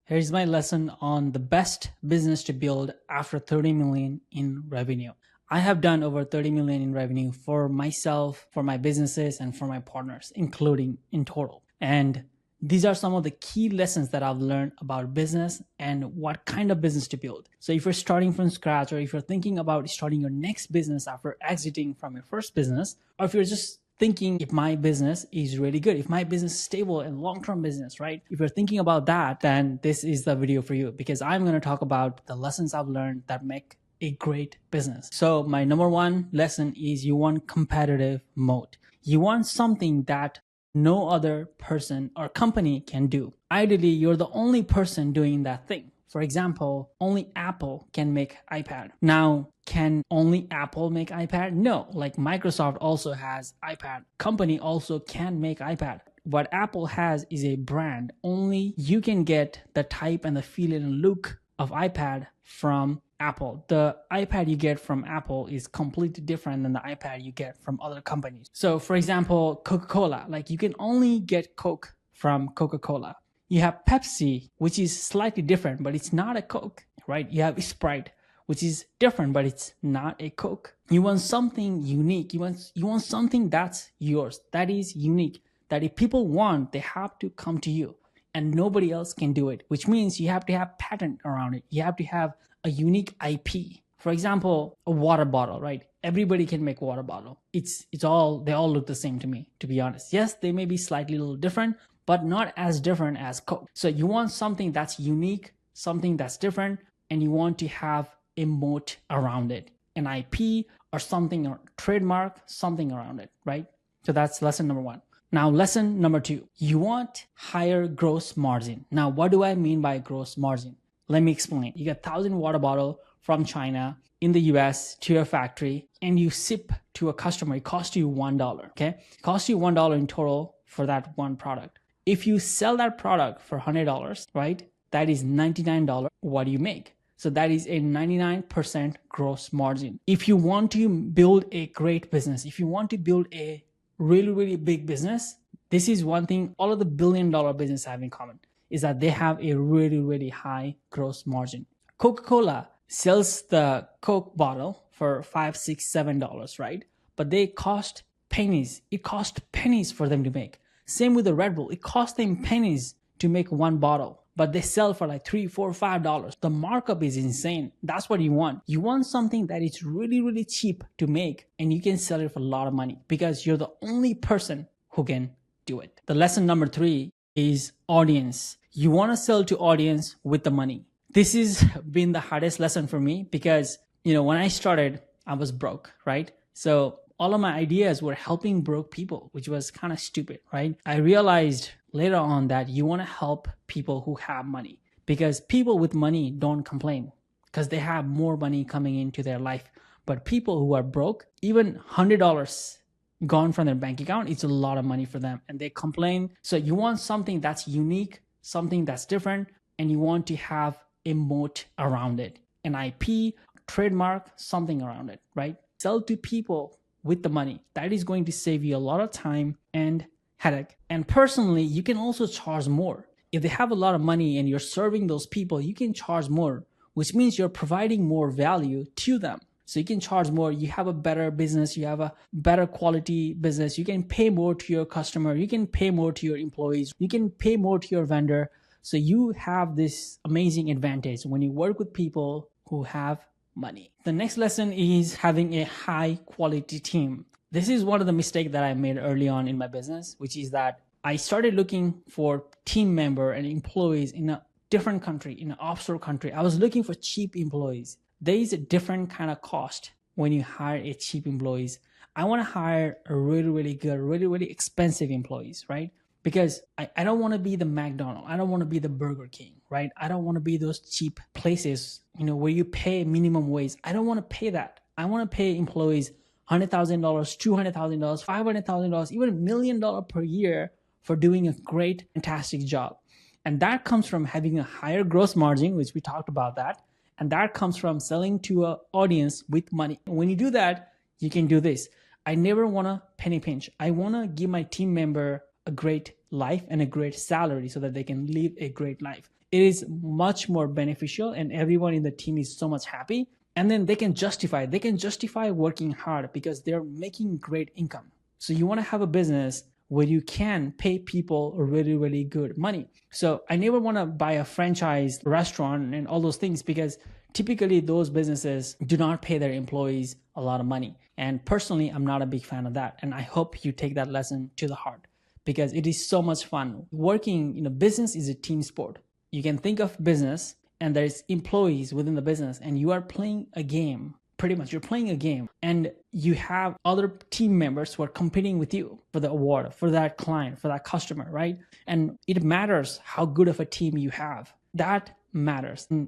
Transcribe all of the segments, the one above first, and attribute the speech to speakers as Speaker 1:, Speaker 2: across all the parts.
Speaker 1: Here's my lesson on the best business to build after 30 million in revenue. I have done over 30 million in revenue for myself, for my businesses, and for my partners, including in total. And these are some of the key lessons that I've learned about business and what kind of business to build. So if you're starting from scratch, or if you're thinking about starting your next business after exiting from your first business, or if you're just thinking if my business is really good, if my business is stable and long-term business, right? If you're thinking about that, then this is the video for you, because I'm going to talk about the lessons I've learned that make a great business. So my number one lesson is you want competitive moat. You want something that no other person or company can do. Ideally, you're the only person doing that thing. For example, only Apple can make iPad. Now, can only Apple make iPad? No, like Microsoft also has iPad. Company also can make iPad. What Apple has is a brand. Only you can get the type and the feel and look of iPad from Apple. The iPad you get from Apple is completely different than the iPad you get from other companies. So for example, Coca-Cola, like you can only get Coke from Coca-Cola. You have Pepsi, which is slightly different, but it's not a Coke, right? You have Sprite, which is different, but it's not a Coke. You want something unique. You want something that's yours, that is unique, that if people want, they have to come to you and nobody else can do it, which means you have to have patent around it. You have to have a unique IP. For example, a water bottle, right? Everybody can make a water bottle. They all look the same to me, to be honest. Yes, they may be slightly a little different, but not as different as Coke. So you want something that's unique, something that's different, and you want to have a moat around it, an IP or something, or trademark, something around it, right? So that's lesson number one. Now, lesson number two, you want higher gross margin. Now, what do I mean by gross margin? Let me explain. You get 1,000 water bottle from China in the US to your factory, and you ship to a customer. It costs you $1, okay? It costs you $1 in total for that one product. If you sell that product for $100, right, that is $99. What do you make? So that is a 99% gross margin. If you want to build a great business, if you want to build a really, really big business, this is one thing all of the billion-dollar businesses have in common, is that they have a really, really high gross margin. Coca-Cola sells the Coke bottle for $5, $6, $7, right? But they cost pennies. It costs pennies for them to make. Same with the Red Bull. It costs them pennies to make one bottle, but they sell for like $3, $4, $5. The markup is insane. That's what you want. You want something that is really, really cheap to make, and you can sell it for a lot of money because you're the only person who can do it. The lesson number three is audience. You want to sell to audience with the money. This has been the hardest lesson for me because, when I started, I was broke, right? So all of my ideas were helping broke people, which was kind of stupid, right? I realized later on that you want to help people who have money, because people with money don't complain because they have more money coming into their life. But people who are broke, even $100 gone from their bank account, it's a lot of money for them and they complain. So you want something that's unique, something that's different, and you want to have a moat around it, an IP, trademark, something around it, right? Sell to people with the money. That is going to save you a lot of time and headache. And personally, you can also charge more. If they have a lot of money and you're serving those people, you can charge more, which means you're providing more value to them. So you can charge more. You have a better business. You have a better quality business. You can pay more to your customer. You can pay more to your employees. You can pay more to your vendor. So you have this amazing advantage when you work with people who have money. The next lesson is having a high quality team. This is one of the mistakes that I made early on in my business, which is that I started looking for team member and employees in a different country, in an offshore country. I was looking for cheap employees. There is a different kind of cost when you hire a cheap employees. I want to hire a really, really good, really, really expensive employees, right? Because I don't want to be the McDonald's. I don't want to be the Burger King, right? I don't want to be those cheap places, where you pay minimum wage. I don't want to pay that. I want to pay employees $100,000, $200,000, $500,000, even $1 million per year for doing a great, fantastic job. And that comes from having a higher gross margin, which we talked about that. And that comes from selling to an audience with money. And when you do that, you can do this. I never want to penny pinch. I want to give my team member a great life and a great salary so that they can live a great life. it is much more beneficial and everyone in the team is so much happy. And then they can justify working hard because they're making great income. So you want to have a business where you can pay people really, really good money. So I never want to buy a franchise restaurant and all those things because typically those businesses do not pay their employees a lot of money. And personally, I'm not a big fan of that. And I hope you take that lesson to the heart because it is so much fun. Working in a business is a team sport. You can think of business and there's employees within the business and you are playing a game. Pretty much you're playing a game and you have other team members who are competing with you for the award, for that client, for that customer, right? And it matters how good of a team you have. That matters. And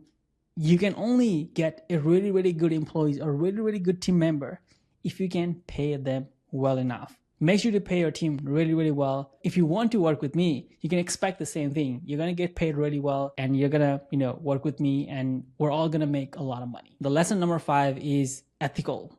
Speaker 1: you can only get a really, really good employees or really, really good team member if you can pay them well enough. Make sure to pay your team really, really well. If you want to work with me, you can expect the same thing. You're going to get paid really well and you're going to, work with me and we're all going to make a lot of money. The lesson number 5 is ethical.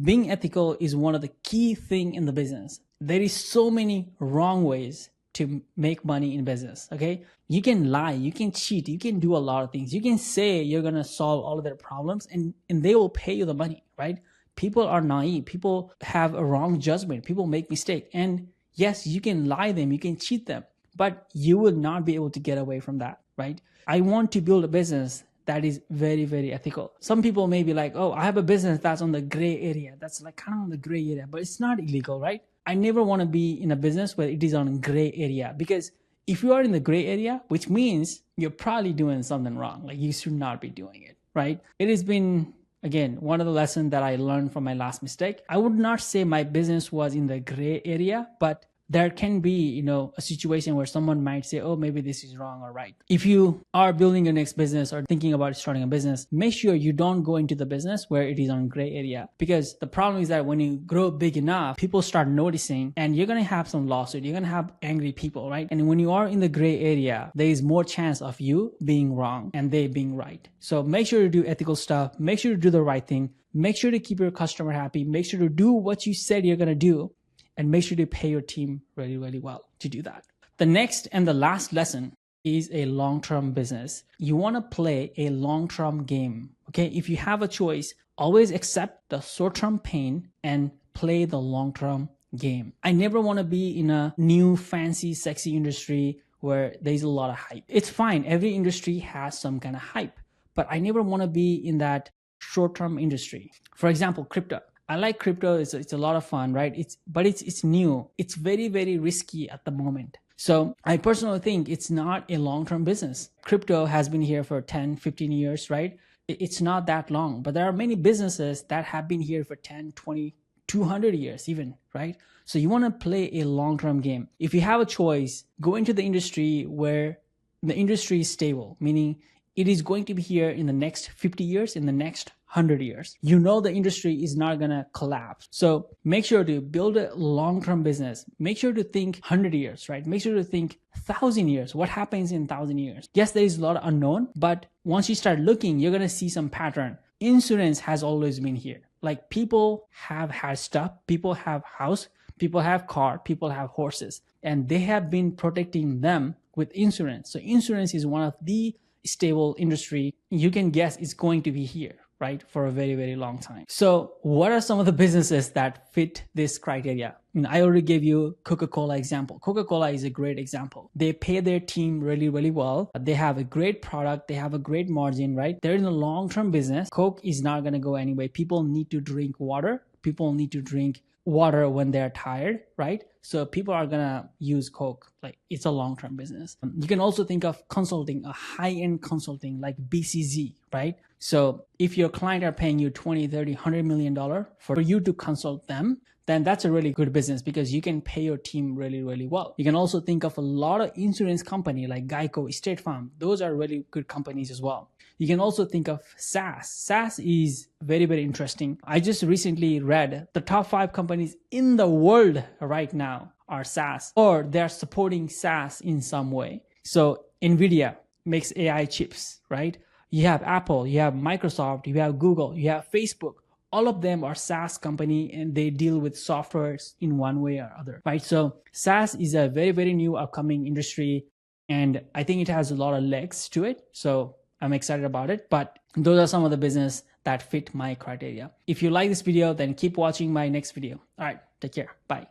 Speaker 1: Being ethical is one of the key things in the business. There is so many wrong ways to make money in business, okay? You can lie, you can cheat, you can do a lot of things. You can say you're going to solve all of their problems and they will pay you the money, right? People are naive. People have a wrong judgment. People make mistakes. And yes, you can lie them, you can cheat them, but you will not be able to get away from that, right? I want to build a business that is very, very ethical. Some people may be like, oh, I have a business that's on the gray area. That's like kind of on the gray area, but it's not illegal, right? I never want to be in a business where it is on gray area because if you are in the gray area, which means you're probably doing something wrong. Like you should not be doing it, right? It has been, again, one of the lessons that I learned from my last mistake. I would not say my business was in the gray area, but there can be, a situation where someone might say, oh, maybe this is wrong or right. If you are building your next business or thinking about starting a business, make sure you don't go into the business where it is on gray area. Because the problem is that when you grow big enough, people start noticing and you're going to have some lawsuit. You're going to have angry people, right? And when you are in the gray area, there is more chance of you being wrong and they being right. So make sure to do ethical stuff. Make sure to do the right thing. Make sure to keep your customer happy. Make sure to do what you said you're going to do. And make sure to pay your team really, really well to do that. The next and the last lesson is a long-term business. You want to play a long-term game. Okay. If you have a choice, always accept the short-term pain and play the long-term game. I never want to be in a new, fancy, sexy industry where there's a lot of hype. It's fine. Every industry has some kind of hype, but I never want to be in that short-term industry. For example, crypto. I like crypto. It's a lot of fun, right? It's new. It's very, very risky at the moment. So I personally think it's not a long-term business. Crypto has been here for 10, 15 years, right? It's not that long, but there are many businesses that have been here for 10, 20, 200 years even, right? So you want to play a long-term game. If you have a choice, go into the industry where the industry is stable, meaning it is going to be here in the next 50 years, in the next 100 years. You know the industry is not going to collapse. So make sure to build a long-term business. Make sure to think 100 years, right? Make sure to think 1,000 years. What happens in 1,000 years? Yes, there is a lot of unknown, but once you start looking, you're going to see some pattern. Insurance has always been here. Like people have had stuff, people have house, people have car, people have horses, and they have been protecting them with insurance. So insurance is one of the stable industry. You can guess it's going to be here, right, for a very, very long time. So what are some of the businesses that fit this criteria? I already gave you Coca-Cola example. Coca-Cola is a great example. They pay their team really, really well. They have a great product. They have a great margin, right? They're in a long-term business. Coke is not going to go anyway. People need to drink water. People need to drink water when they're tired, right? So people are gonna use Coke. Like it's a long-term business. You can also think of consulting, a high-end consulting like BCG, right? So if your client are paying you 20, 30, $100 million for you to consult them, then that's a really good business because you can pay your team really, really well. You can also think of a lot of insurance company like Geico, State Farm. Those are really good companies as well. You can also think of SaaS. SaaS is very, very interesting. I just recently read the top 5 companies in the world right now are SaaS, or they're supporting SaaS in some way. So NVIDIA makes AI chips, right? You have Apple, you have Microsoft, you have Google, you have Facebook. All of them are SaaS company and they deal with softwares in one way or other, right? So SaaS is a very, very new upcoming industry. and I think it has a lot of legs to it. So I'm excited about it. But those are some of the business that fit my criteria. If you like this video, then keep watching my next video. All right, take care. Bye.